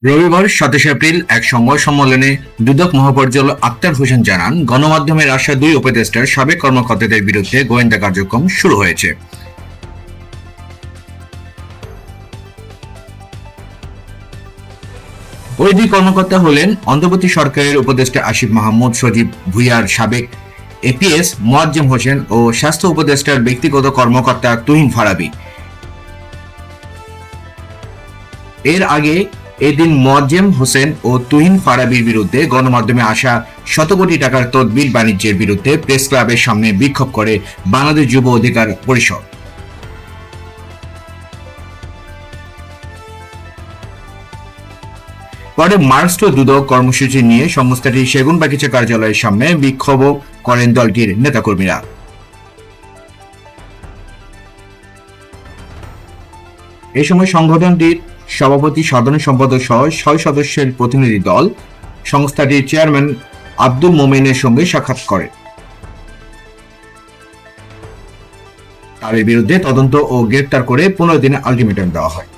রবিবার ২৭ এপ্রিল এক সংবাদ সম্মেলনে দুদক মহাপরিচালক আক্তার হোসেন জানান, গণমাধ্যমের আশা দুই উপদেষ্টার সাবেক কর্মকর্তাদের বিরুদ্ধে গোয়েন্দা কার্যক্রম শুরু হয়েছে। ওই দুই কর্মকর্তা হলেন অন্তর্বর্তী সরকারের উপদেষ্টা আসিফ মাহমুদ, সজীব ভুঁইয়ার সাবেক এপিএস মোয়াজ্জেম হোসেন ও স্বাস্থ্য উপদেষ্টার ব্যক্তিগত কর্মকর্তা তুহিন ফারাবী। এর আগে এদিন মোয়াজ্জেম হোসেন ও তুহিন ফারাবীর বিরুদ্ধে গণমাধ্যমে আসা শত কোটি টাকার তদবির বাণিজ্যের বিরুদ্ধে প্রেস ক্লাবের সামনে বিক্ষোভ করে বাংলাদেশ যুব অধিকার পরিষদ। পরে মার্ক্স দুদক কর্মসূচি নিয়ে সংস্থাটির সেগুনবাগিচা কার্যালয়ের সামনে বিক্ষোভ করেন দলটির নেতাকর্মীরা। এ সময় সংগঠনটির সভাপতি, সাধারণ সম্পাদক সহ ৬ সদস্যের প্রতিনিধি দল সংস্থাটির চেয়ারম্যান আব্দুল মোমেনের সঙ্গে সাক্ষাৎ করে। তাদের বিরুদ্ধে তদন্ত ও গ্রেফতার করে ১৫ দিনের আলটিমেটাম দেওয়া হয়।